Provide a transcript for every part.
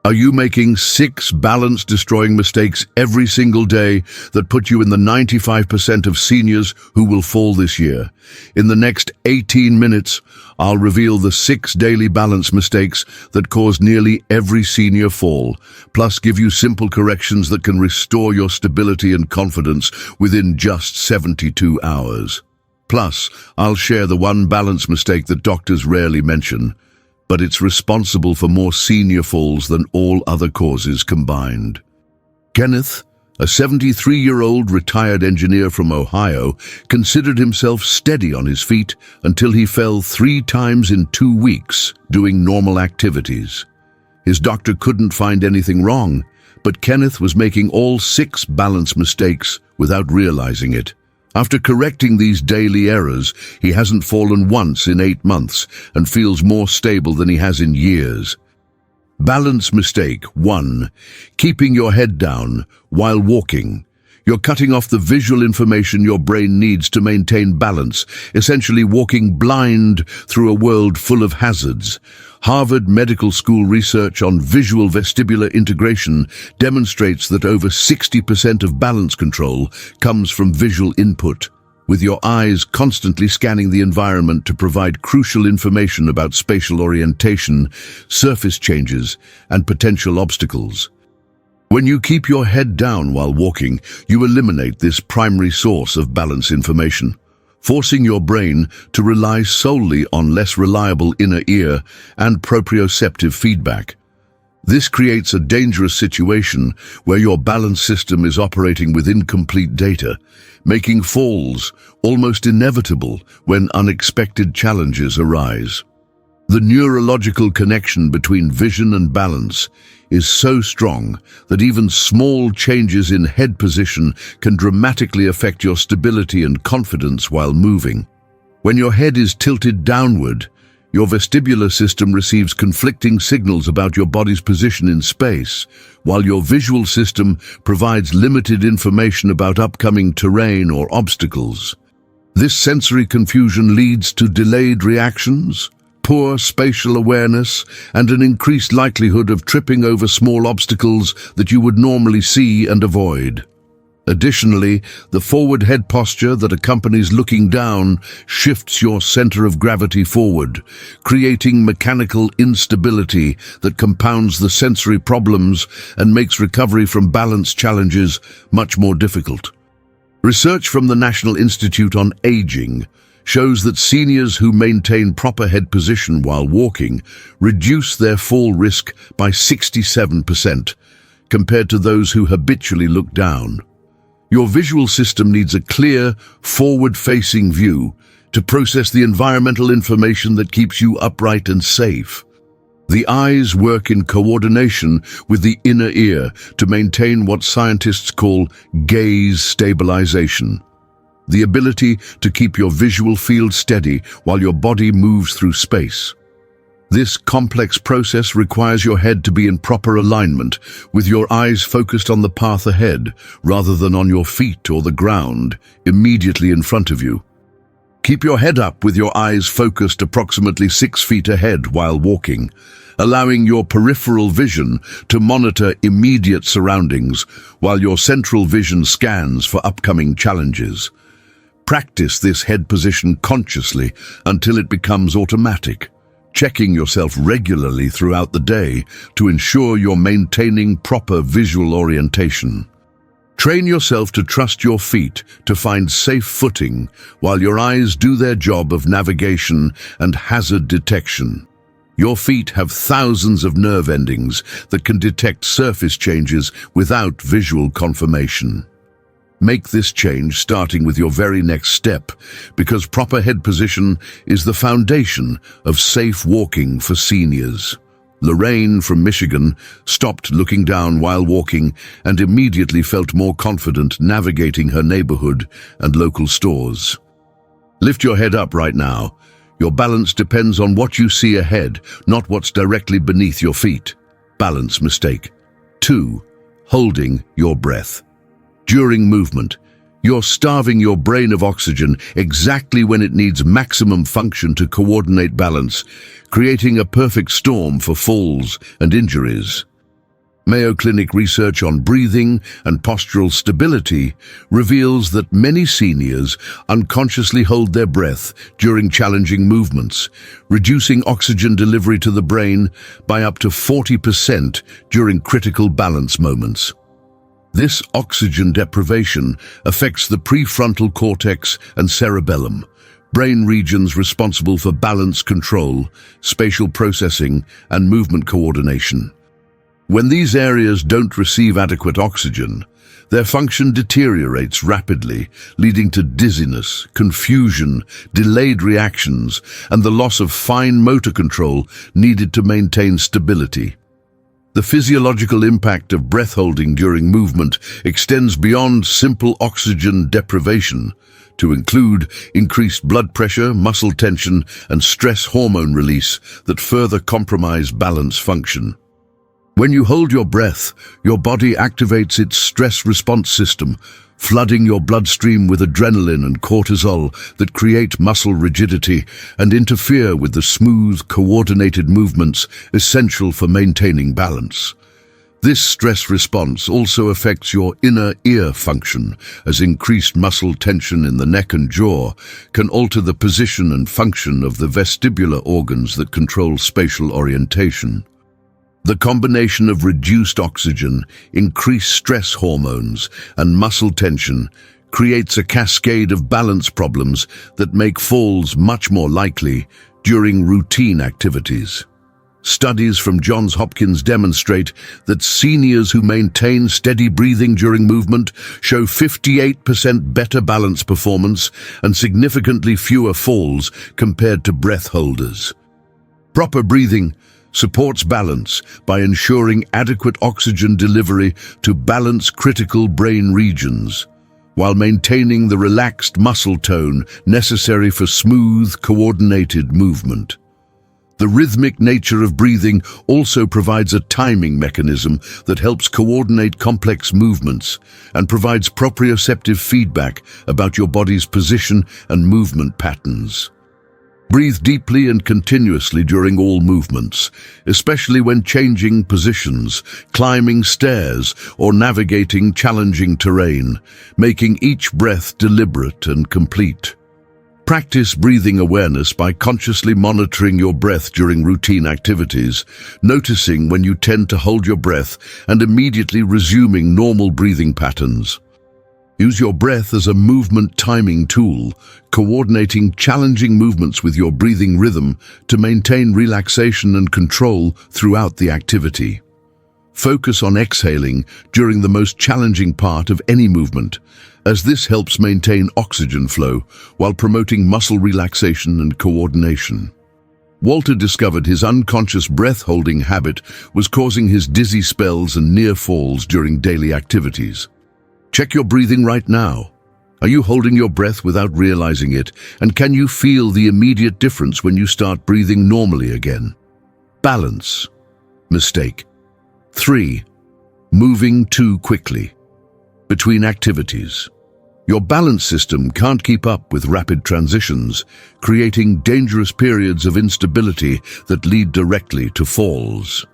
Are you making 6 balance-destroying mistakes every single day that put you in the 95% of seniors who will fall this year? In the next 18 minutes, I'll reveal the 6 daily balance mistakes that cause nearly every senior fall, plus give you simple corrections that can restore your stability and confidence within just 72 hours. Plus, I'll share the one balance mistake that doctors rarely mention, but it's responsible for more senior falls than all other causes combined. Kenneth, a 73-year-old retired engineer from Ohio, considered himself steady on his feet until he fell 3 times in 2 weeks doing normal activities. His doctor couldn't find anything wrong, but Kenneth was making all 6 balance mistakes without realizing it. After correcting these daily errors, he hasn't fallen once in 8 months and feels more stable than he has in years. Balance mistake 1. Keeping your head down while walking. You're cutting off the visual information your brain needs to maintain balance, essentially walking blind through a world full of hazards. Harvard Medical School research on visual vestibular integration demonstrates that over 60% of balance control comes from visual input, with your eyes constantly scanning the environment to provide crucial information about spatial orientation, surface changes, and potential obstacles. When you keep your head down while walking, you eliminate this primary source of balance information, forcing your brain to rely solely on less reliable inner ear and proprioceptive feedback. This creates a dangerous situation where your balance system is operating with incomplete data, making falls almost inevitable when unexpected challenges arise. The neurological connection between vision and balance is so strong that even small changes in head position can dramatically affect your stability and confidence while moving. When your head is tilted downward, your vestibular system receives conflicting signals about your body's position in space, while your visual system provides limited information about upcoming terrain or obstacles. This sensory confusion leads to delayed reactions, poor spatial awareness, and an increased likelihood of tripping over small obstacles that you would normally see and avoid. Additionally, the forward head posture that accompanies looking down shifts your center of gravity forward, creating mechanical instability that compounds the sensory problems and makes recovery from balance challenges much more difficult. Research from the National Institute on Aging shows that seniors who maintain proper head position while walking reduce their fall risk by 67% compared to those who habitually look down. Your visual system needs a clear, forward-facing view to process the environmental information that keeps you upright and safe. The eyes work in coordination with the inner ear to maintain what scientists call gaze stabilization, the ability to keep your visual field steady while your body moves through space. This complex process requires your head to be in proper alignment, with your eyes focused on the path ahead rather than on your feet or the ground immediately in front of you. Keep your head up with your eyes focused approximately 6 feet ahead while walking, allowing your peripheral vision to monitor immediate surroundings while your central vision scans for upcoming challenges. Practice this head position consciously until it becomes automatic, checking yourself regularly throughout the day to ensure you're maintaining proper visual orientation. Train yourself to trust your feet to find safe footing while your eyes do their job of navigation and hazard detection. Your feet have thousands of nerve endings that can detect surface changes without visual confirmation. Make this change starting with your very next step, because proper head position is the foundation of safe walking for seniors. Lorraine from Michigan stopped looking down while walking and immediately felt more confident navigating her neighborhood and local stores. Lift your head up right now. Your balance depends on what you see ahead, not what's directly beneath your feet. Balance mistake 2. Holding your breath. During movement, you're starving your brain of oxygen exactly when it needs maximum function to coordinate balance, creating a perfect storm for falls and injuries. Mayo Clinic research on breathing and postural stability reveals that many seniors unconsciously hold their breath during challenging movements, reducing oxygen delivery to the brain by up to 40% during critical balance moments. This oxygen deprivation affects the prefrontal cortex and cerebellum, brain regions responsible for balance control, spatial processing, and movement coordination. When these areas don't receive adequate oxygen, their function deteriorates rapidly, leading to dizziness, confusion, delayed reactions, and the loss of fine motor control needed to maintain stability. The physiological impact of breath holding during movement extends beyond simple oxygen deprivation to include increased blood pressure, muscle tension, and stress hormone release that further compromise balance function. When you hold your breath, your body activates its stress response system, flooding your bloodstream with adrenaline and cortisol that create muscle rigidity and interfere with the smooth, coordinated movements essential for maintaining balance. This stress response also affects your inner ear function, as increased muscle tension in the neck and jaw can alter the position and function of the vestibular organs that control spatial orientation. The combination of reduced oxygen, increased stress hormones, and muscle tension creates a cascade of balance problems that make falls much more likely during routine activities. Studies from Johns Hopkins demonstrate that seniors who maintain steady breathing during movement show 58% better balance performance and significantly fewer falls compared to breath holders. Proper breathing supports balance by ensuring adequate oxygen delivery to balance critical brain regions, while maintaining the relaxed muscle tone necessary for smooth, coordinated movement. The rhythmic nature of breathing also provides a timing mechanism that helps coordinate complex movements and provides proprioceptive feedback about your body's position and movement patterns. Breathe deeply and continuously during all movements, especially when changing positions, climbing stairs, or navigating challenging terrain, making each breath deliberate and complete. Practice breathing awareness by consciously monitoring your breath during routine activities, noticing when you tend to hold your breath and immediately resuming normal breathing patterns. Use your breath as a movement timing tool, coordinating challenging movements with your breathing rhythm to maintain relaxation and control throughout the activity. Focus on exhaling during the most challenging part of any movement, as this helps maintain oxygen flow while promoting muscle relaxation and coordination. Walter discovered his unconscious breath-holding habit was causing his dizzy spells and near falls during daily activities. Check your breathing right now. Are you holding your breath without realizing it? And can you feel the immediate difference when you start breathing normally again? Balance. Mistake. 3. Moving too quickly. Between activities. Your balance system can't keep up with rapid transitions, creating dangerous periods of instability that lead directly to falls.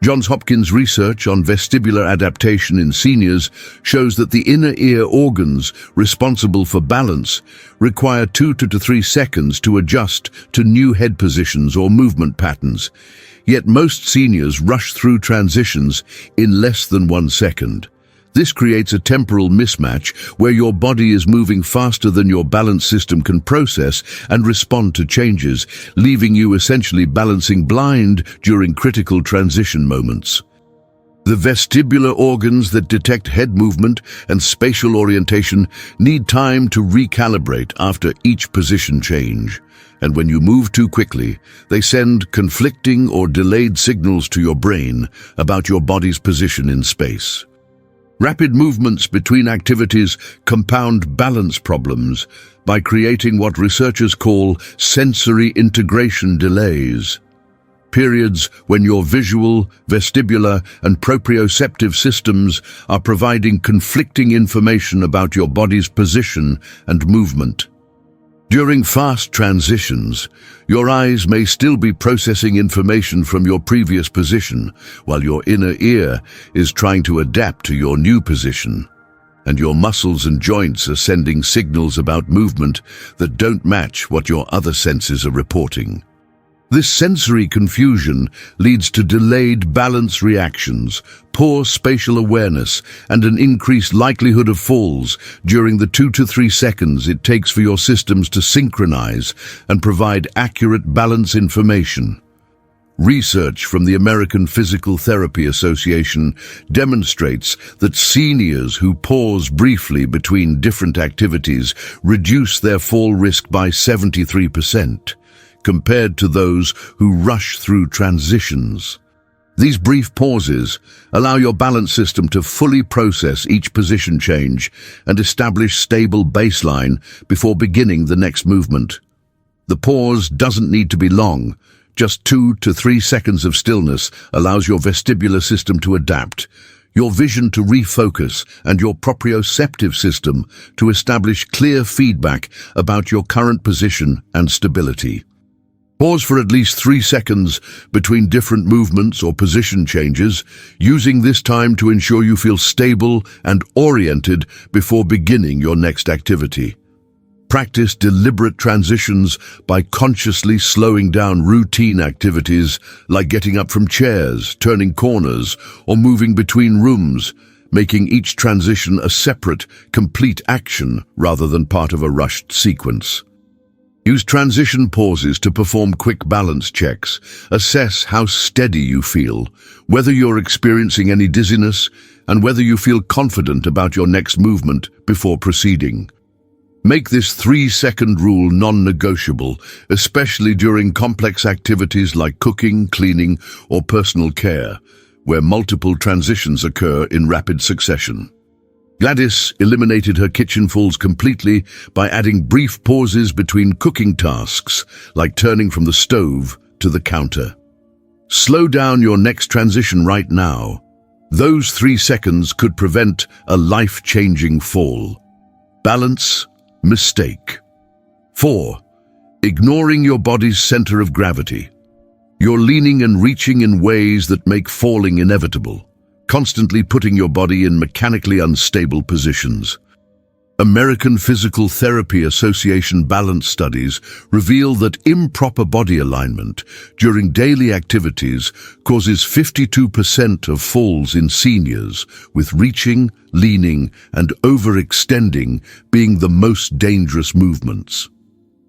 Johns Hopkins research on vestibular adaptation in seniors shows that the inner ear organs responsible for balance require 2 to 3 seconds to adjust to new head positions or movement patterns. Yet most seniors rush through transitions in less than 1 second. This creates a temporal mismatch where your body is moving faster than your balance system can process and respond to changes, leaving you essentially balancing blind during critical transition moments. The vestibular organs that detect head movement and spatial orientation need time to recalibrate after each position change. And when you move too quickly, they send conflicting or delayed signals to your brain about your body's position in space. Rapid movements between activities compound balance problems by creating what researchers call sensory integration delays. Periods when your visual, vestibular, and proprioceptive systems are providing conflicting information about your body's position and movement. During fast transitions, your eyes may still be processing information from your previous position, while your inner ear is trying to adapt to your new position. And your muscles and joints are sending signals about movement that don't match what your other senses are reporting. This sensory confusion leads to delayed balance reactions, poor spatial awareness, and an increased likelihood of falls during the 2 to 3 seconds it takes for your systems to synchronize and provide accurate balance information. Research from the American Physical Therapy Association demonstrates that seniors who pause briefly between different activities reduce their fall risk by 73%. Compared to those who rush through transitions. These brief pauses allow your balance system to fully process each position change and establish stable baseline before beginning the next movement. The pause doesn't need to be long. Just 2 to 3 seconds of stillness allows your vestibular system to adapt, your vision to refocus, and your proprioceptive system to establish clear feedback about your current position and stability. Pause for at least 3 seconds between different movements or position changes, using this time to ensure you feel stable and oriented before beginning your next activity. Practice deliberate transitions by consciously slowing down routine activities like getting up from chairs, turning corners, or moving between rooms, making each transition a separate, complete action rather than part of a rushed sequence. Use transition pauses to perform quick balance checks. Assess how steady you feel, whether you're experiencing any dizziness, and whether you feel confident about your next movement before proceeding. Make this 3-second rule non-negotiable, especially during complex activities like cooking, cleaning, or personal care, where multiple transitions occur in rapid succession. Gladys eliminated her kitchen falls completely by adding brief pauses between cooking tasks, like turning from the stove to the counter. Slow down your next transition right now. Those 3 seconds could prevent a life-changing fall. Balance, mistake. 4. Ignoring your body's center of gravity. You're leaning and reaching in ways that make falling inevitable, constantly putting your body in mechanically unstable positions. American Physical Therapy Association balance studies reveal that improper body alignment during daily activities causes 52% of falls in seniors, with reaching, leaning, and overextending being the most dangerous movements.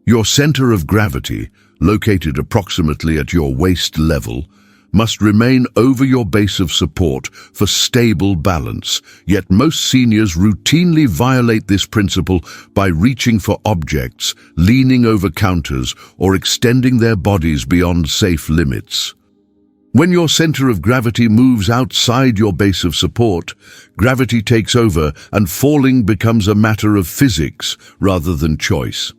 Your center of gravity, located approximately at your waist level, must remain over your base of support for stable balance, yet most seniors routinely violate this principle by reaching for objects, leaning over counters, or extending their bodies beyond safe limits. When your center of gravity moves outside your base of support, gravity takes over and falling becomes a matter of physics rather than choice.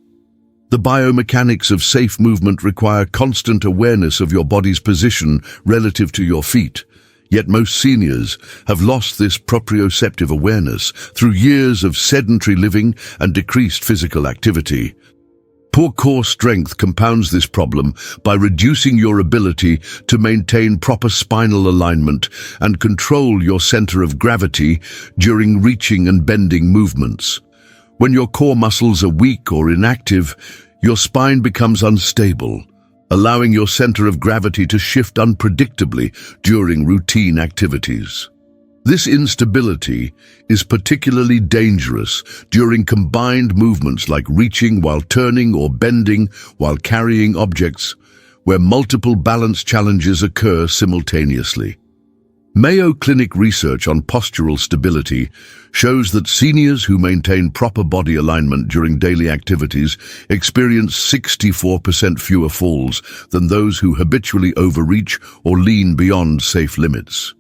The biomechanics of safe movement require constant awareness of your body's position relative to your feet, yet most seniors have lost this proprioceptive awareness through years of sedentary living and decreased physical activity. Poor core strength compounds this problem by reducing your ability to maintain proper spinal alignment and control your center of gravity during reaching and bending movements. When your core muscles are weak or inactive, your spine becomes unstable, allowing your center of gravity to shift unpredictably during routine activities. This instability is particularly dangerous during combined movements like reaching while turning or bending while carrying objects, where multiple balance challenges occur simultaneously. Mayo Clinic research on postural stability shows that seniors who maintain proper body alignment during daily activities experience 64% fewer falls than those who habitually overreach or lean beyond safe limits.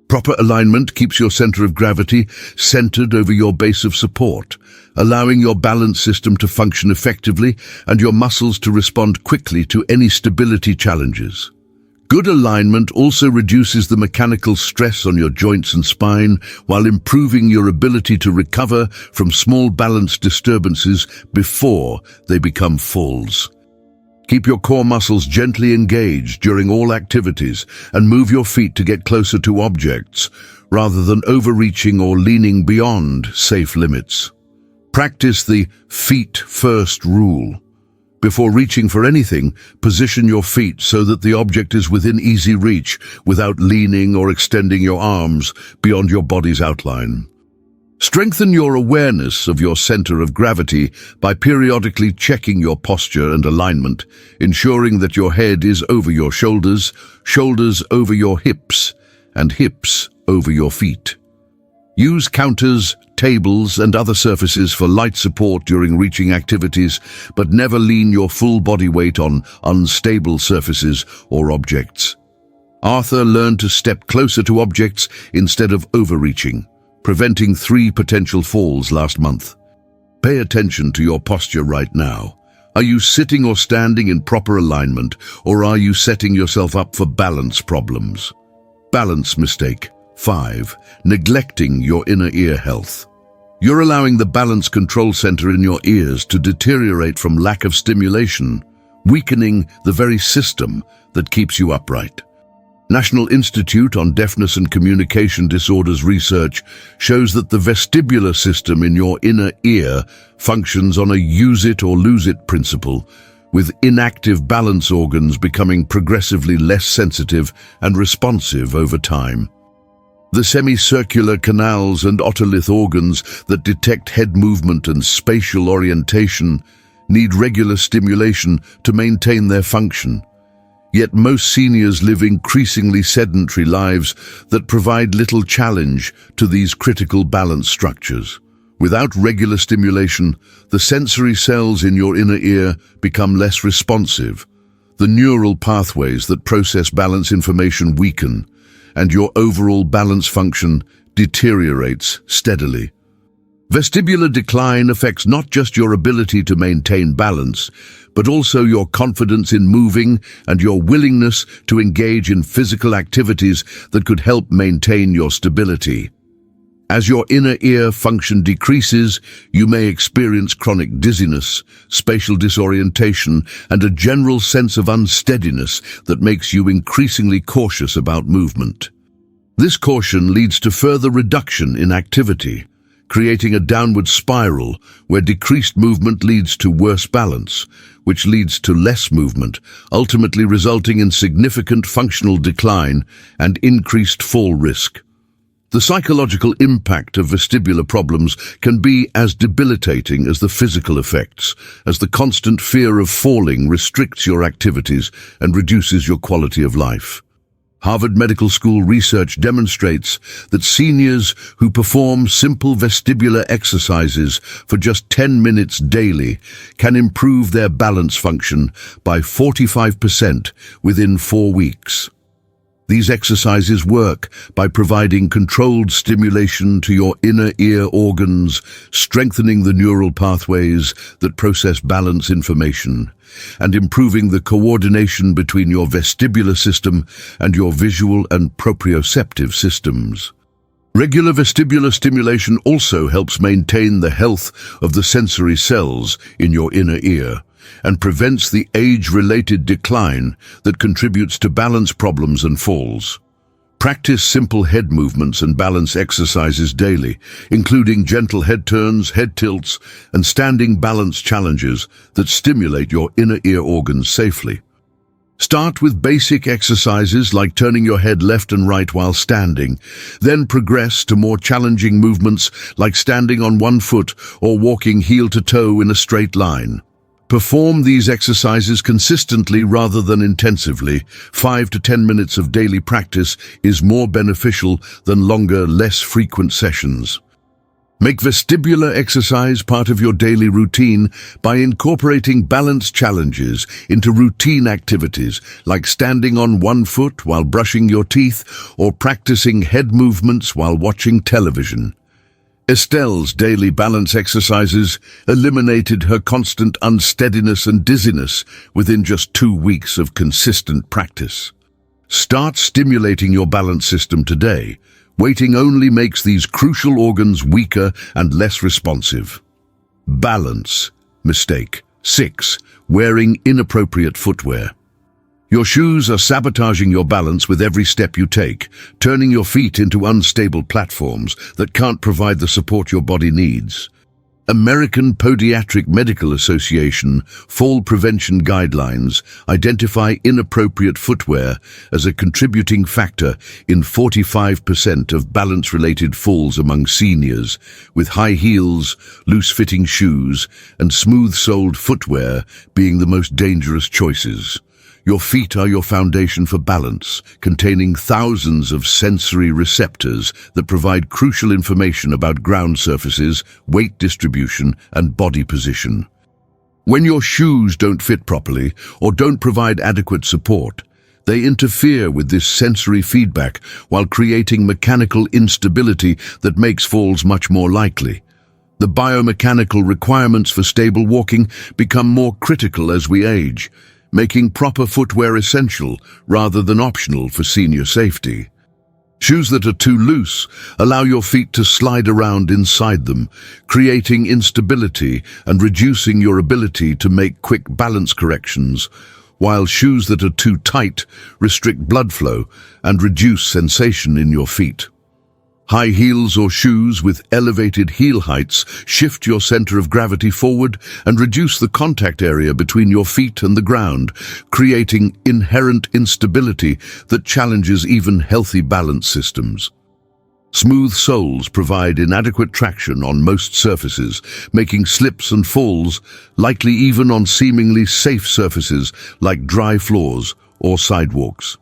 Proper alignment keeps your center of gravity centered over your base of support, allowing your balance system to function effectively and your muscles to respond quickly to any stability challenges. Good alignment also reduces the mechanical stress on your joints and spine while improving your ability to recover from small balance disturbances before they become falls. Keep your core muscles gently engaged during all activities and move your feet to get closer to objects, rather than overreaching or leaning beyond safe limits. Practice the feet first rule. Before reaching for anything, position your feet so that the object is within easy reach without leaning or extending your arms beyond your body's outline. Strengthen your awareness of your center of gravity by periodically checking your posture and alignment, ensuring that your head is over your shoulders, shoulders over your hips, and hips over your feet. Use counters, tables, and other surfaces for light support during reaching activities, but never lean your full body weight on unstable surfaces or objects. Arthur learned to step closer to objects instead of overreaching, preventing 3 potential falls last month. Pay attention to your posture right now. Are you sitting or standing in proper alignment, or are you setting yourself up for balance problems? Balance mistake. 5. Neglecting your inner ear health. You're allowing the balance control center in your ears to deteriorate from lack of stimulation, weakening the very system that keeps you upright. National Institute on Deafness and Communication Disorders research shows that the vestibular system in your inner ear functions on a use it or lose it principle, with inactive balance organs becoming progressively less sensitive and responsive over time. The semicircular canals and otolith organs that detect head movement and spatial orientation need regular stimulation to maintain their function. Yet most seniors live increasingly sedentary lives that provide little challenge to these critical balance structures. Without regular stimulation, the sensory cells in your inner ear become less responsive. The neural pathways that process balance information weaken, and your overall balance function deteriorates steadily. Vestibular decline affects not just your ability to maintain balance, but also your confidence in moving and your willingness to engage in physical activities that could help maintain your stability. As your inner ear function decreases, you may experience chronic dizziness, spatial disorientation, and a general sense of unsteadiness that makes you increasingly cautious about movement. This caution leads to further reduction in activity, creating a downward spiral where decreased movement leads to worse balance, which leads to less movement, ultimately resulting in significant functional decline and increased fall risk. The psychological impact of vestibular problems can be as debilitating as the physical effects, as the constant fear of falling restricts your activities and reduces your quality of life. Harvard Medical School research demonstrates that seniors who perform simple vestibular exercises for just 10 minutes daily can improve their balance function by 45% within 4 weeks. These exercises work by providing controlled stimulation to your inner ear organs, strengthening the neural pathways that process balance information, and improving the coordination between your vestibular system and your visual and proprioceptive systems. Regular vestibular stimulation also helps maintain the health of the sensory cells in your inner ear and prevents the age-related decline that contributes to balance problems and falls. Practice simple head movements and balance exercises daily, including gentle head turns, head tilts, and standing balance challenges that stimulate your inner ear organs safely. Start with basic exercises like turning your head left and right while standing, then progress to more challenging movements like standing on one foot or walking heel to toe in a straight line. Perform these exercises consistently rather than intensively. 5 to 10 minutes of daily practice is more beneficial than longer, less frequent sessions. Make vestibular exercise part of your daily routine by incorporating balance challenges into routine activities like standing on one foot while brushing your teeth or practicing head movements while watching television. Estelle's daily balance exercises eliminated her constant unsteadiness and dizziness within just 2 weeks of consistent practice. Start stimulating your balance system today. Waiting only makes these crucial organs weaker and less responsive. Balance mistake. 6. Wearing inappropriate footwear. Your shoes are sabotaging your balance with every step you take, turning your feet into unstable platforms that can't provide the support your body needs. American Podiatric Medical Association Fall Prevention Guidelines identify inappropriate footwear as a contributing factor in 45% of balance-related falls among seniors, with high heels, loose-fitting shoes, and smooth-soled footwear being the most dangerous choices. Your feet are your foundation for balance, containing thousands of sensory receptors that provide crucial information about ground surfaces, weight distribution, and body position. When your shoes don't fit properly or don't provide adequate support, they interfere with this sensory feedback while creating mechanical instability that makes falls much more likely. The biomechanical requirements for stable walking become more critical as we age, making proper footwear essential rather than optional for senior safety. Shoes that are too loose allow your feet to slide around inside them, creating instability and reducing your ability to make quick balance corrections, while shoes that are too tight restrict blood flow and reduce sensation in your feet. High heels or shoes with elevated heel heights shift your center of gravity forward and reduce the contact area between your feet and the ground, creating inherent instability that challenges even healthy balance systems. Smooth soles provide inadequate traction on most surfaces, making slips and falls likely even on seemingly safe surfaces like dry floors or sidewalks.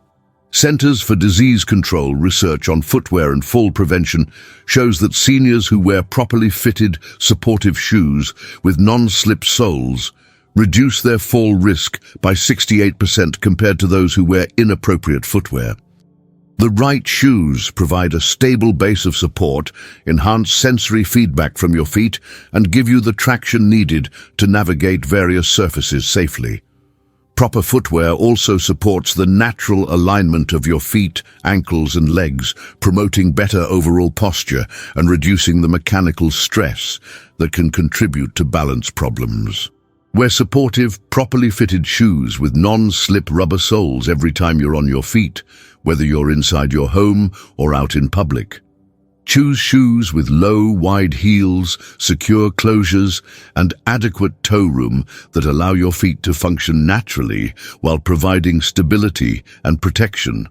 Centers for Disease Control research on footwear and fall prevention shows that seniors who wear properly fitted, supportive shoes with non-slip soles reduce their fall risk by 68% compared to those who wear inappropriate footwear. The right shoes provide a stable base of support, enhance sensory feedback from your feet, and give you the traction needed to navigate various surfaces safely. Proper footwear also supports the natural alignment of your feet, ankles, and legs, promoting better overall posture and reducing the mechanical stress that can contribute to balance problems. Wear supportive, properly fitted shoes with non-slip rubber soles every time you're on your feet, whether you're inside your home or out in public. Choose shoes with low, wide heels, secure closures, and adequate toe room that allow your feet to function naturally while providing stability and protection.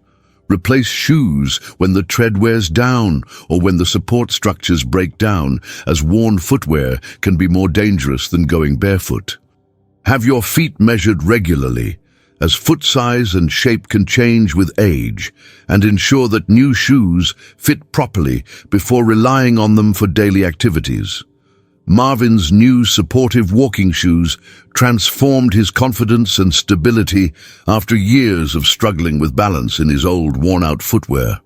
Replace shoes when the tread wears down or when the support structures break down, as worn footwear can be more dangerous than going barefoot. Have your feet measured regularly, as foot size and shape can change with age, and ensure that new shoes fit properly before relying on them for daily activities. Marvin's new supportive walking shoes transformed his confidence and stability after years of struggling with balance in his old, worn-out footwear.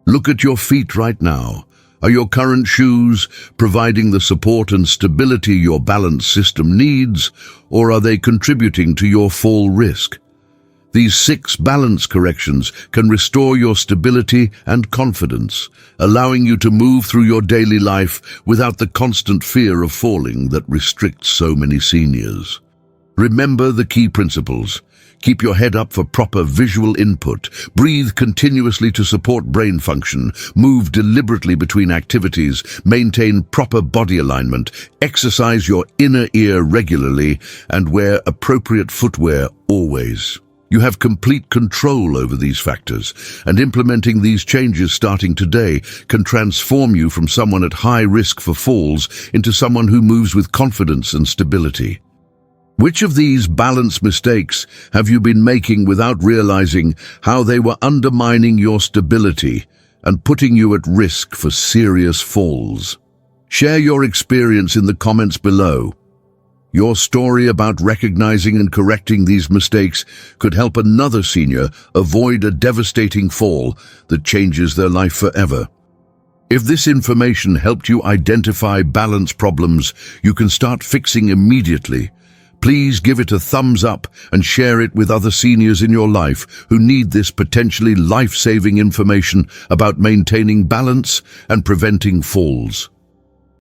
Look at your feet right now. Are your current shoes providing the support and stability your balance system needs, or are they contributing to your fall risk? These 6 balance corrections can restore your stability and confidence, allowing you to move through your daily life without the constant fear of falling that restricts so many seniors. Remember the key principles. Keep your head up for proper visual input, breathe continuously to support brain function, move deliberately between activities, maintain proper body alignment, exercise your inner ear regularly, and wear appropriate footwear always. You have complete control over these factors, and implementing these changes starting today can transform you from someone at high risk for falls into someone who moves with confidence and stability. Which of these balance mistakes have you been making without realizing how they were undermining your stability and putting you at risk for serious falls? Share your experience in the comments below. Your story about recognizing and correcting these mistakes could help another senior avoid a devastating fall that changes their life forever. If this information helped you identify balance problems you can start fixing immediately, Please give it a thumbs up and share it with other seniors in your life who need this potentially life-saving information about maintaining balance and preventing falls.